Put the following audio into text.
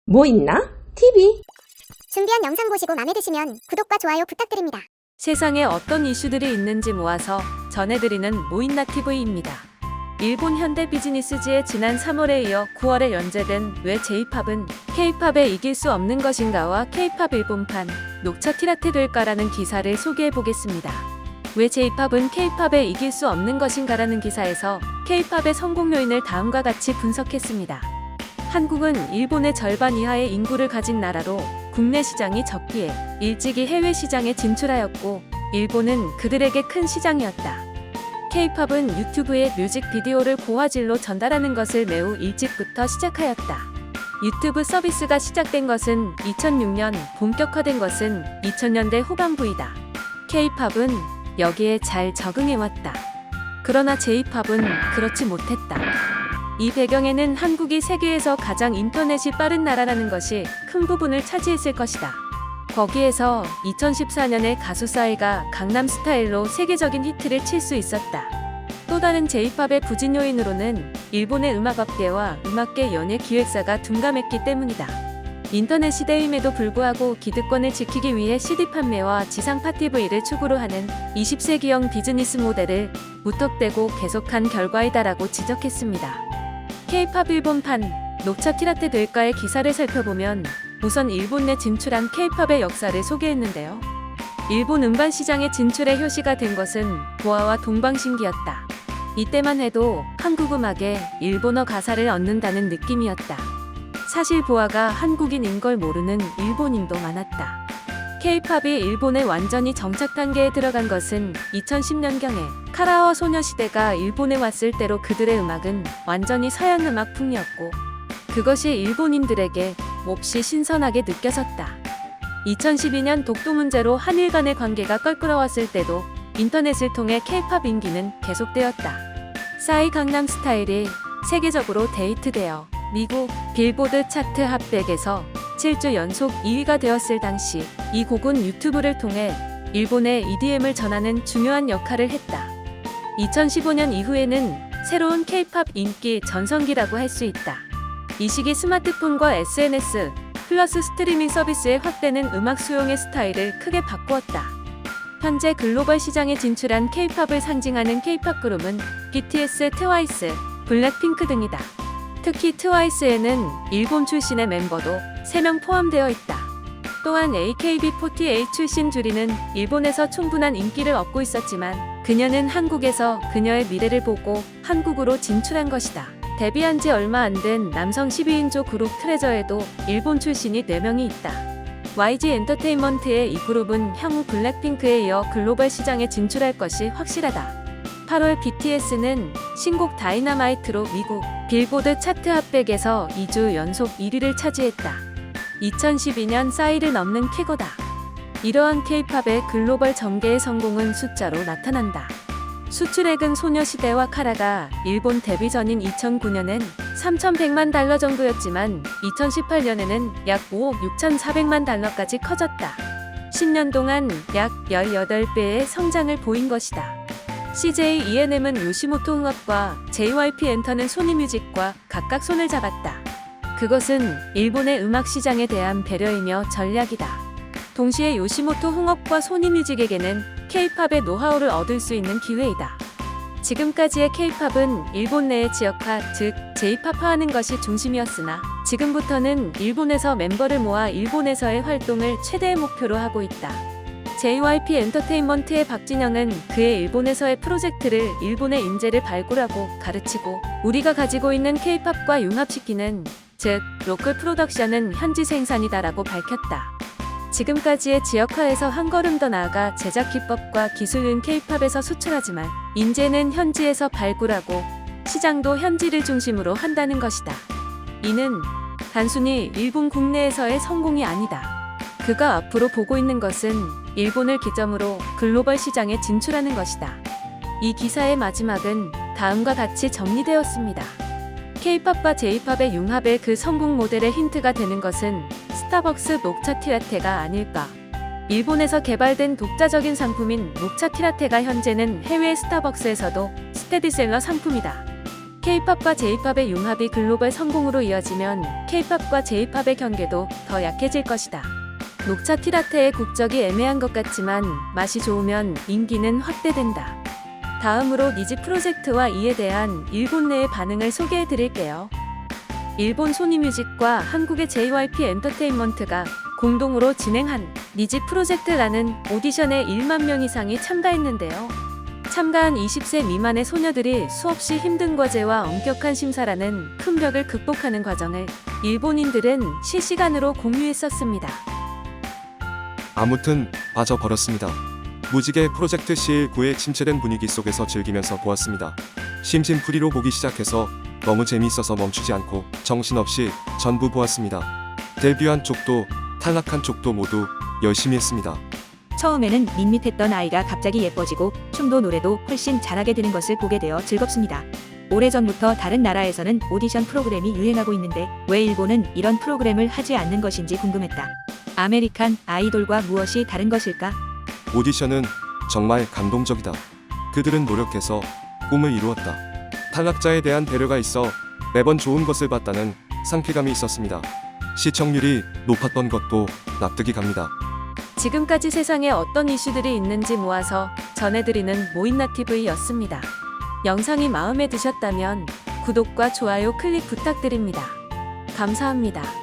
뭐 있나? TV? 준비한 영상 보시고 맘에 드시면 구독과 좋아요 부탁드립니다. 세상에 어떤 이슈들이 있는지 모아서 전해드리는 뭐있나 TV입니다. 일본 현대 비즈니스지의 지난 3월에 이어 9월에 연재된 왜 J-팝은 K-팝에 이길 수 없는 것인가와 K-팝 일본판 녹차 티라테 될까라는 기사를 소개해보겠습니다. 왜 J-팝은 K-팝에 이길 수 없는 것인가라는 기사에서 K-팝의 성공 요인을 다음과 같이 분석했습니다. 한국은 일본의 절반 이하의 인구를 가진 나라로 국내 시장이 적기에 일찍이 해외 시장에 진출하였고 일본은 그들에게 큰 시장이었다. K-팝은 유튜브에 뮤직비디오를 고화질로 전달하는 것을 매우 일찍부터 시작하였다. 유튜브 서비스가 시작된 것은 2006년, 본격화된 것은 2000년대 후반부이다. K-팝은 여기에 잘 적응해왔다. 그러나 J-팝은 그렇지 못했다. 이 배경에는 한국이 세계에서 가장 인터넷이 빠른 나라라는 것이 큰 부분을 차지했을 것이다. 거기에서 2014년에 가수 싸이가 강남스타일로 세계적인 히트를 칠 수 있었다. 또 다른 J-팝의 부진 요인으로는 일본의 음악업계와 음악계 연예 기획사가 둔감했기 때문이다. 인터넷 시대임에도 불구하고 기득권을 지키기 위해 CD 판매와 지상파 TV를 축으로 하는 20세기형 비즈니스 모델을 무턱대고 계속한 결과이다라고 지적했습니다. K-팝 일본판 녹차 티라테 될까의 기사를 살펴보면 우선 일본 내 진출한 K-팝의 역사를 소개했는데요. 일본 음반 시장에 진출의 효시가 된 것은 보아와 동방신기였다. 이때만 해도 한국 음악에 일본어 가사를 얻는다는 느낌이었다. 사실 보아가 한국인인 걸 모르는 일본인도 많았다. K-팝이 일본에 완전히 정착 단계에 들어간 것은 2010년경에 카라와 소녀시대가 일본에 왔을 때로 그들의 음악은 완전히 서양 음악풍이었고 그것이 일본인들에게 몹시 신선하게 느껴졌다. 2012년 독도 문제로 한일 간의 관계가 껄끄러웠을 때도 인터넷을 통해 K-팝 인기는 계속되었다. 싸이 강남 스타일이 세계적으로 데이트되어 미국 빌보드 차트 핫백에서 7주 연속 2위가 되었을 당시 이 곡은 유튜브를 통해 일본의 EDM을 전하는 중요한 역할을 했다. 2015년 이후에는 새로운 K-팝 인기 전성기라고 할 수 있다. 이 시기 스마트폰과 SNS 플러스 스트리밍 서비스의 확대는 음악 수용의 스타일을 크게 바꾸었다. 현재 글로벌 시장에 진출한 K-팝을 상징하는 K-팝 그룹은 BTS, 트와이스, 블랙핑크 등이다. 특히 트와이스에는 일본 출신의 멤버도 3명 포함되어 있다. 또한 AKB48 출신 주리는 일본에서 충분한 인기를 얻고 있었지만 그녀는 한국에서 그녀의 미래를 보고 한국으로 진출한 것이다. 데뷔한 지 얼마 안 된 남성 12인조 그룹 트레저에도 일본 출신이 4명이 있다. YG 엔터테인먼트의 이 그룹은 향후 블랙핑크에 이어 글로벌 시장에 진출할 것이 확실하다. 8월 BTS는 신곡 다이너마이트로 미국 빌보드 차트 핫백에서 2주 연속 1위를 차지했다. 2012년 싸이를 넘는 쾌거다. 이러한 K-팝의 글로벌 전개의 성공은 숫자로 나타난다. 수출액은 소녀시대와 카라가 일본 데뷔 전인 2009년엔 3,100만 달러 정도였지만 2018년에는 약 5억 6,400만 달러까지 커졌다. 10년 동안 약 18배의 성장을 보인 것이다. CJ ENM은 요시모토 흥업과 JYP 엔터는 소니뮤직과 각각 손을 잡았다. 그것은 일본의 음악 시장에 대한 배려이며 전략이다. 동시에 요시모토 흥업과 소니뮤직에게는 K-팝의 노하우를 얻을 수 있는 기회이다. 지금까지의 K-팝은 일본 내의 지역화, 즉 J-팝화하는 것이 중심이었으나 지금부터는 일본에서 멤버를 모아 일본에서의 활동을 최대의 목표로 하고 있다. JYP 엔터테인먼트의 박진영은 그의 일본에서의 프로젝트를 일본의 인재를 발굴하고 가르치고 우리가 가지고 있는 K-팝과 융합시키는 즉 로컬 프로덕션은 현지 생산이다라고 밝혔다. 지금까지의 지역화에서 한 걸음 더 나아가 제작 기법과 기술은 K-팝에서 수출하지만 인재는 현지에서 발굴하고 시장도 현지를 중심으로 한다는 것이다. 이는 단순히 일본 국내에서의 성공이 아니다. 그가 앞으로 보고 있는 것은 일본을 기점으로 글로벌 시장에 진출하는 것이다. 이 기사의 마지막은 다음과 같이 정리되었습니다. K-팝과 J-팝의 융합의 그 성공 모델의 힌트가 되는 것은 스타벅스 녹차 티라테가 아닐까. 일본에서 개발된 독자적인 상품인 녹차 티라테가 현재는 해외 스타벅스에서도 스테디셀러 상품이다. K-팝과 J-팝의 융합이 글로벌 성공으로 이어지면 K-팝과 J-팝의 경계도 더 약해질 것이다. 녹차 티라테의 국적이 애매한 것 같지만 맛이 좋으면 인기는 확대된다. 다음으로 니지 프로젝트와 이에 대한 일본 내의 반응을 소개해 드릴게요. 일본 소니뮤직과 한국의 JYP 엔터테인먼트가 공동으로 진행한 니지 프로젝트라는 오디션에 1만 명 이상이 참가했는데요. 참가한 20세 미만의 소녀들이 수없이 힘든 과제와 엄격한 심사라는 큰 벽을 극복하는 과정을 일본인들은 실시간으로 공유했었습니다. 아무튼 빠져버렸습니다. 무지개 프로젝트 CL9의 침체된 분위기 속에서 즐기면서 보았습니다. 심심풀이로 보기 시작해서 너무 재미있어서 멈추지 않고 정신없이 전부 보았습니다. 데뷔한 쪽도 탈락한 쪽도 모두 열심히 했습니다. 처음에는 밋밋했던 아이가 갑자기 예뻐지고 춤도 노래도 훨씬 잘하게 되는 것을 보게 되어 즐겁습니다. 오래전부터 다른 나라에서는 오디션 프로그램이 유행하고 있는데 왜 일본은 이런 프로그램을 하지 않는 것인지 궁금했다. 아메리칸 아이돌과 무엇이 다른 것일까? 오디션은 정말 감동적이다. 그들은 노력해서 꿈을 이루었다. 탈락자에 대한 배려가 있어 매번 좋은 것을 봤다는 상쾌감이 있었습니다. 시청률이 높았던 것도 납득이 갑니다. 지금까지 세상에 어떤 이슈들이 있는지 모아서 전해드리는 모인나TV였습니다. 영상이 마음에 드셨다면 구독과 좋아요 클릭 부탁드립니다. 감사합니다.